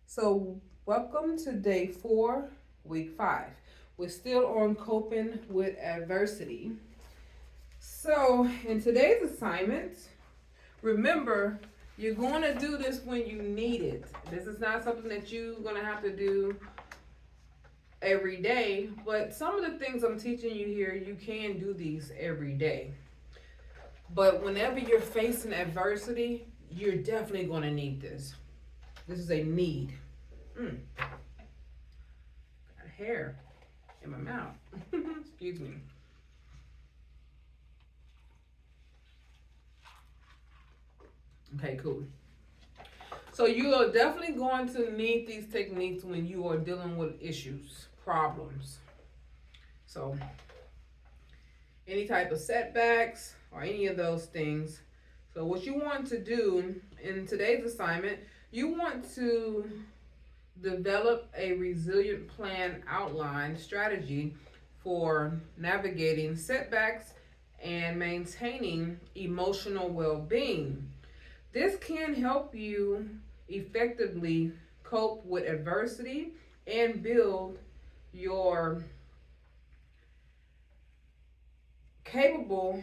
So, welcome to day 4, week 5. We're still on coping with adversity. So, in today's assignment, remember you're going to do this when you need it. This is not something that you're going to have to do every day, but some of the things I'm teaching you here, you can do these every day. But whenever you're facing adversity, you're definitely going to need this. This is a need. Got hair in my mouth. Excuse me. Okay, cool. So you are definitely going to need these techniques when you are dealing with issues, problems. So any type of setbacks or any of those things. So what you want to do in today's assignment, you want to develop a resilient plan outline strategy for navigating setbacks and maintaining emotional well-being. This can help you effectively cope with adversity and build your capable,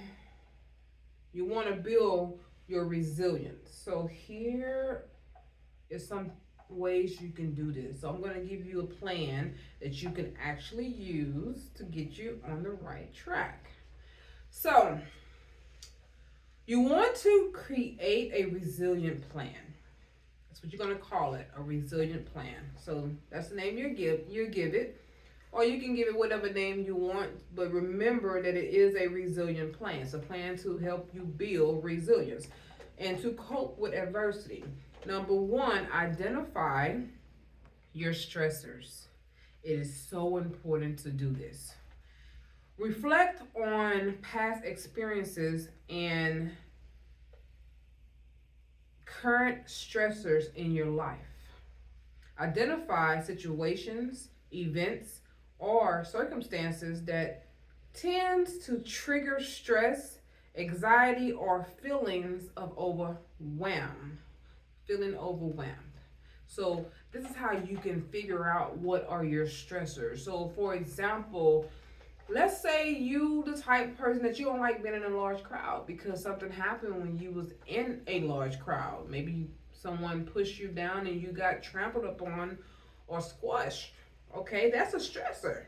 you want to build your resilience. So here is some ways you can do this. So I'm going to give you a plan that you can actually use to get you on the right track. So you want to create a resilient plan. That's what you're going to call it, a resilient plan. So that's the name you give it, or you can give it whatever name you want, but remember that it is a resilient plan. It's a plan to help you build resilience and to cope with adversity. Number one, identify your stressors. It is so important to do this. Reflect on past experiences and current stressors in your life. Identify situations, events, or circumstances that tends to trigger stress, anxiety, or feelings of feeling overwhelmed. So this is how you can figure out what are your stressors. So for example, let's say you the type of person that you don't like being in a large crowd because something happened when you was in a large crowd. Maybe someone pushed you down and you got trampled upon or squashed. Okay, that's a stressor.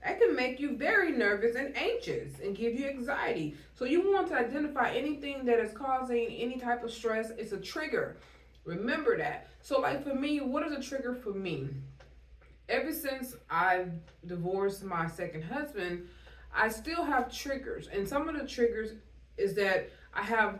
That can make you very nervous and anxious and give you anxiety. So you want to identify anything that is causing any type of stress. It's a trigger. Remember that. So like for me, what is a trigger for me? Ever since I divorced my second husband, I still have triggers. And some of the triggers is that I have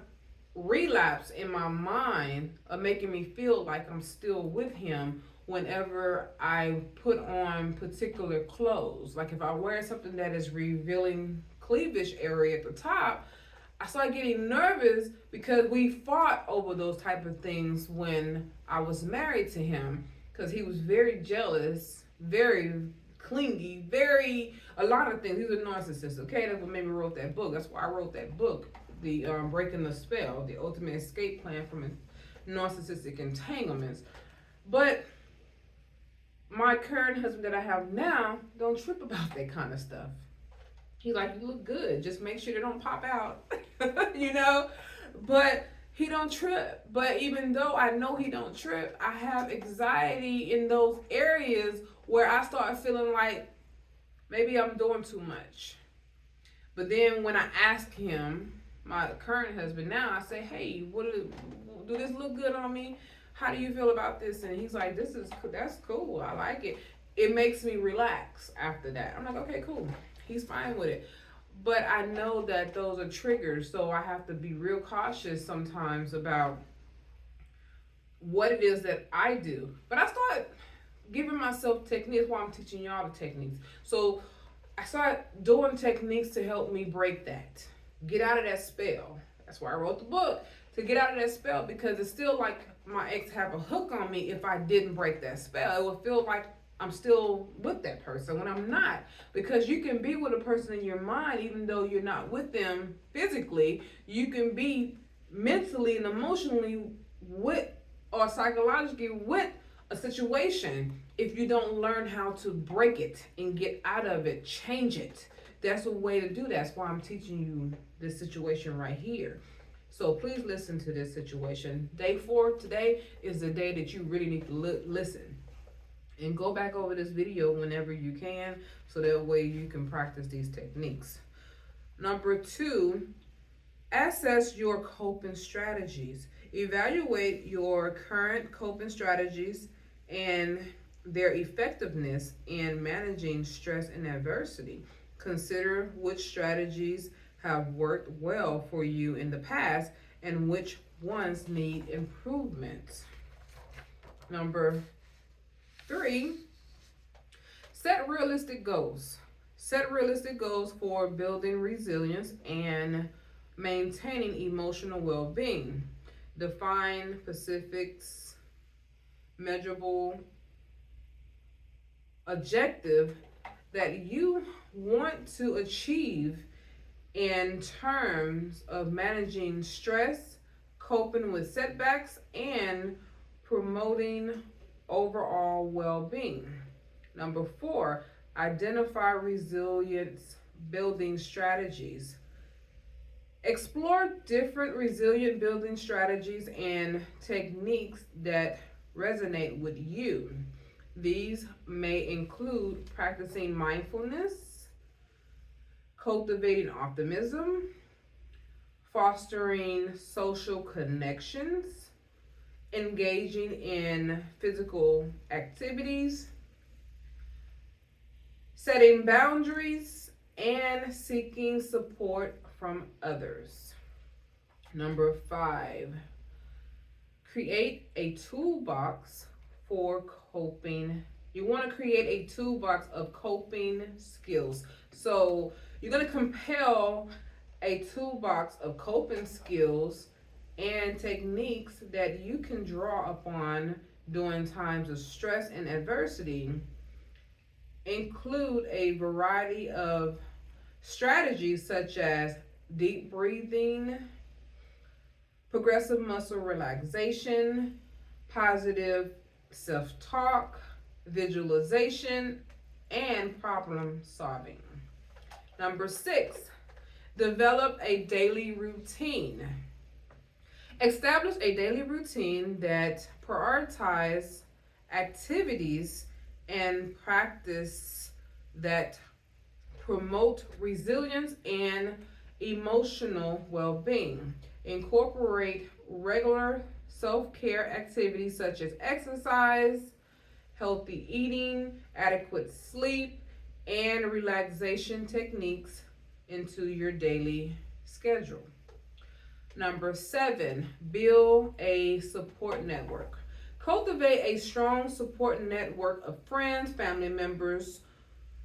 relapse in my mind of making me feel like I'm still with him whenever I put on particular clothes. Like if I wear something that is revealing cleavage area at the top, I started getting nervous because we fought over those type of things when I was married to him, because he was very jealous, very clingy, a lot of things. He was a narcissist. Okay, that's what made me wrote that book. That's why I wrote that book, the Breaking the Spell, the ultimate escape plan from narcissistic entanglements. But my current husband that I have now don't trip about that kind of stuff. He's like, you look good. Just make sure they don't pop out, you know? But he don't trip. But even though I know he don't trip, I have anxiety in those areas where I start feeling like maybe I'm doing too much. But then when I ask him, my current husband now, I say, hey, do this look good on me? How do you feel about this? And he's like, that's cool. I like it. It makes me relax after that. I'm like, okay, cool. He's fine with it. But I know that those are triggers, so I have to be real cautious sometimes about what it is that I do. But I start giving myself techniques while I'm teaching y'all the techniques. So I start doing techniques to help me break that. Get out of that spell. That's why I wrote the book, to get out of that spell, because it's still like my ex have a hook on me if I didn't break that spell. It would feel like I'm still with that person when I'm not. Because you can be with a person in your mind even though you're not with them physically. You can be mentally and emotionally with or psychologically with A situation, if you don't learn how to break it and get out of it, change it. That's a way to do that. That's why I'm teaching you this situation right here. So please listen to this situation. Day 4 today is the day that you really need to listen. And go back over this video whenever you can, so that way you can practice these techniques. Number 2, assess your coping strategies. Evaluate your current coping strategies and their effectiveness in managing stress and adversity. Consider which strategies have worked well for you in the past and which ones need improvement. Number 3, set realistic goals. Set realistic goals for building resilience and maintaining emotional well-being. Define specifics, measurable objective that you want to achieve in terms of managing stress, coping with setbacks, and promoting overall well-being. Number 4, identify resilience building strategies. Explore different resilient building strategies and techniques that resonate with you. These may include practicing mindfulness, cultivating optimism, fostering social connections, engaging in physical activities, setting boundaries, and seeking support from others. Number 5, create a toolbox for coping. You want to create a toolbox of coping skills. So you're going to compile a toolbox of coping skills and techniques that you can draw upon during times of stress and adversity. Include a variety of strategies such as deep breathing, progressive muscle relaxation, positive self-talk, visualization, and problem solving. Number 6, develop a daily routine. Establish a daily routine that prioritizes activities and practice that promote resilience and emotional well-being. Incorporate regular self-care activities such as exercise, healthy eating, adequate sleep, and relaxation techniques into your daily schedule. Number 7, build a support network. Cultivate a strong support network of friends, family members,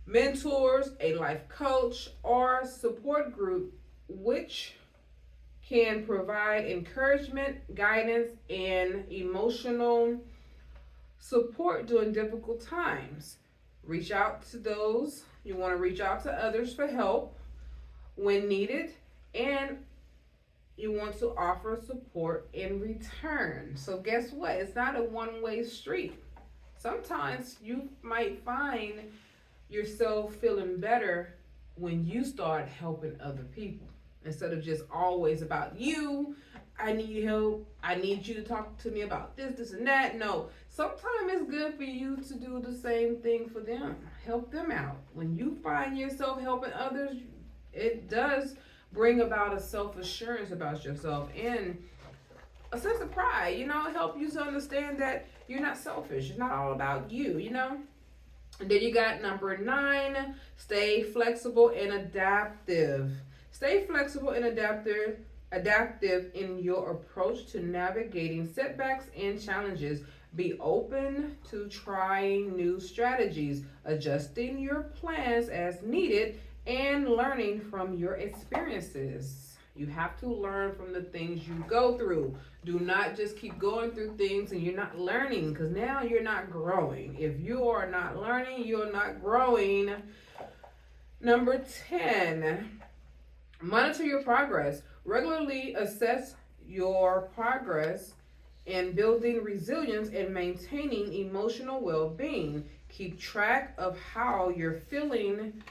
mentors, a life coach, or support group which can provide encouragement, guidance, and emotional support during difficult times. Reach out to those. You want to reach out to others for help when needed, and you want to offer support in return. So guess what? It's not a one-way street. Sometimes you might find yourself feeling better when you start helping other people instead of just always about you. I need help. I need you to talk to me about this, and that. No, sometimes it's good for you to do the same thing for them. Help them out. When you find yourself helping others, it does bring about a self-assurance about yourself and a sense of pride, help you to understand that you're not selfish. It's not all about you, And then you got number 9, stay flexible and adaptive. Stay flexible and adaptive in your approach to navigating setbacks and challenges. Be open to trying new strategies, adjusting your plans as needed, and learning from your experiences. You have to learn from the things you go through. Do not just keep going through things and you're not learning, because now you're not growing. If you are not learning, you're not growing. Number 10, monitor your progress. Regularly assess your progress in building resilience and maintaining emotional well being. Keep track of how you're feeling,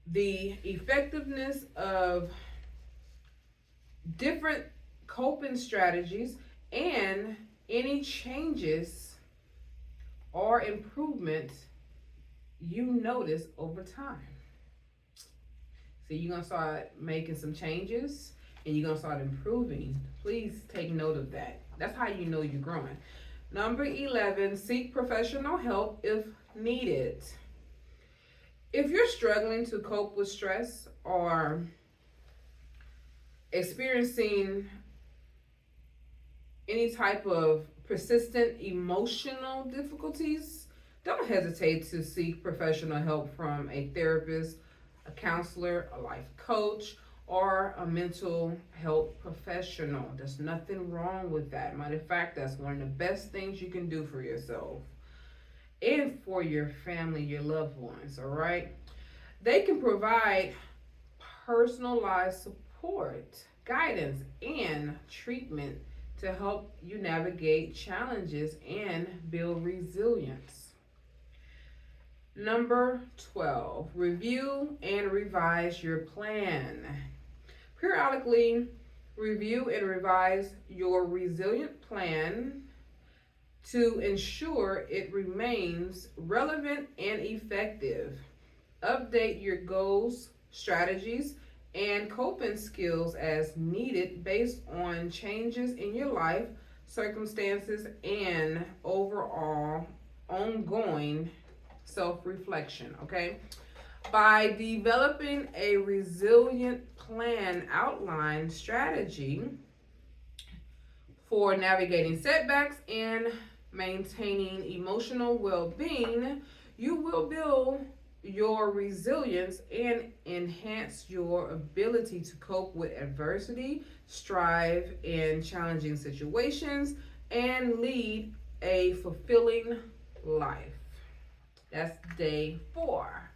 the effectiveness of different coping strategies, and any changes or improvements you notice over time. So you're going to start making some changes and you're going to start improving. Please take note of that. That's how you know you're growing. Number 11, seek professional help if needed. If you're struggling to cope with stress or experiencing any type of persistent emotional difficulties, don't hesitate to seek professional help from a therapist, a counselor, a life coach, or a mental health professional. There's nothing wrong with that. Matter of fact, that's one of the best things you can do for yourself and for your family, your loved ones, all right? They can provide personalized support, guidance, and treatment to help you navigate challenges and build resilience. Number 12, review and revise your plan. Periodically review and revise your resilient plan to ensure it remains relevant and effective. Update your goals, strategies, and coping skills as needed based on changes in your life, circumstances, and overall ongoing self-reflection, okay? By developing a resilient plan outline strategy for navigating setbacks and maintaining emotional well-being, you will build your resilience and enhance your ability to cope with adversity, strive in challenging situations, and lead a fulfilling life. That's day 4.